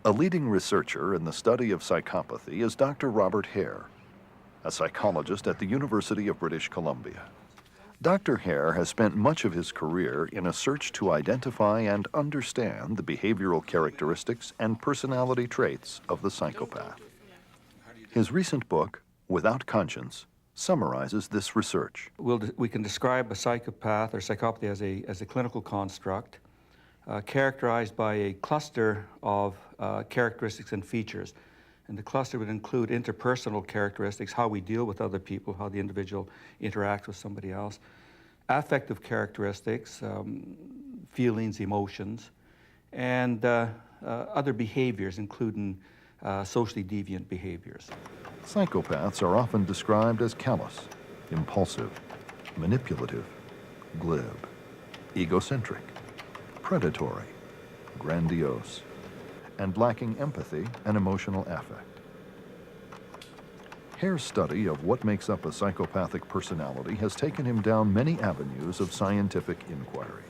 A leading researcher in the study of psychopathy is Dr. Robert Hare, a psychologist at the University of British Columbia. Dr. Hare has spent much of his career in a search to identify and understand the behavioral characteristics and personality traits of the psychopath. His recent book, Without Conscience, summarizes this research. We can describe a psychopath or psychopathy as a clinical construct characterized by a cluster of characteristics and features. And the cluster would include interpersonal characteristics, how we deal with other people, how the individual interacts with somebody else, affective characteristics, feelings, emotions, and other behaviors, including socially deviant behaviors. Psychopaths are often described as callous, impulsive, manipulative, glib, egocentric, predatory, grandiose, and lacking empathy and emotional affect. Hare's study of what makes up a psychopathic personality has taken him down many avenues of scientific inquiry.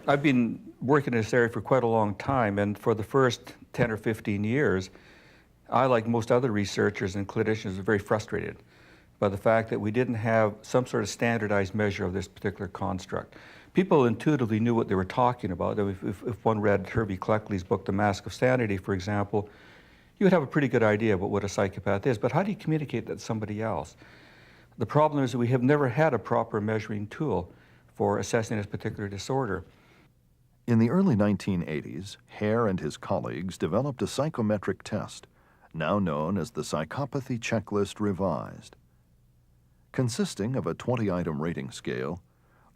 I've been working in this area for quite a long time, and for the first 10 or 15 years, I, like most other researchers and clinicians, was very frustrated by the fact that we didn't have some sort of standardized measure of this particular construct. People intuitively knew what they were talking about. If one read Hervey Cleckley's book, The Mask of Sanity, for example, you would have a pretty good idea about what a psychopath is, but how do you communicate that to somebody else? The problem is that we have never had a proper measuring tool for assessing this particular disorder. In the early 1980s, Hare and his colleagues developed a psychometric test, now known as the Psychopathy Checklist Revised. Consisting of a 20-item rating scale,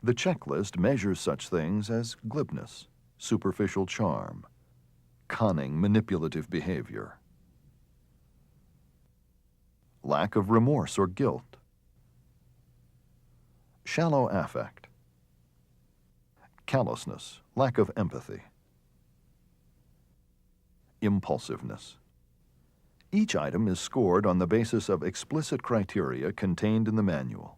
the checklist measures such things as glibness, superficial charm, cunning, manipulative behavior, lack of remorse or guilt, shallow affect, callousness, lack of empathy, impulsiveness. Each item is scored on the basis of explicit criteria contained in the manual.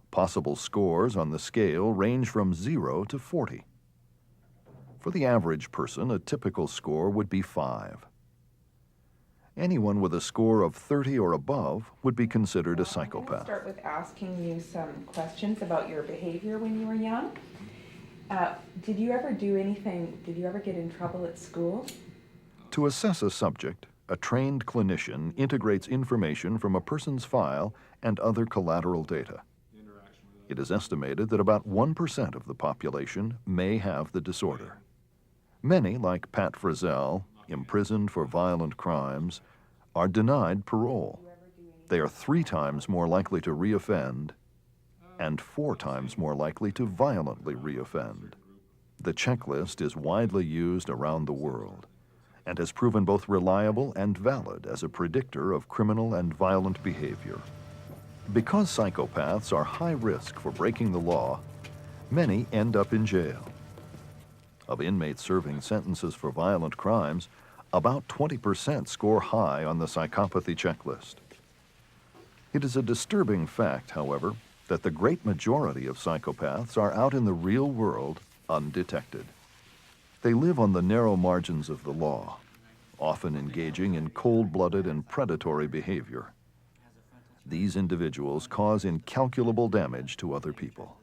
Possible scores on the scale range from 0 to 40. For the average person, a typical score would be 5. Anyone with a score of 30 or above would be considered a psychopath. I'm going to start with asking you some questions about your behavior when you were young. Did you ever get in trouble at school? To assess a subject, a trained clinician integrates information from a person's file and other collateral data. It is estimated that about 1% of the population may have the disorder. Many, like Pat Frizzell, imprisoned for violent crimes, are denied parole. They are 3 times more likely to reoffend and 4 times more likely to violently reoffend. The checklist is widely used around the world and has proven both reliable and valid as a predictor of criminal and violent behavior. Because psychopaths are high risk for breaking the law, many end up in jail. Of inmates serving sentences for violent crimes, about 20% score high on the psychopathy checklist. It is a disturbing fact, however, that the great majority of psychopaths are out in the real world undetected. They live on the narrow margins of the law, often engaging in cold-blooded and predatory behavior. These individuals cause incalculable damage to other people.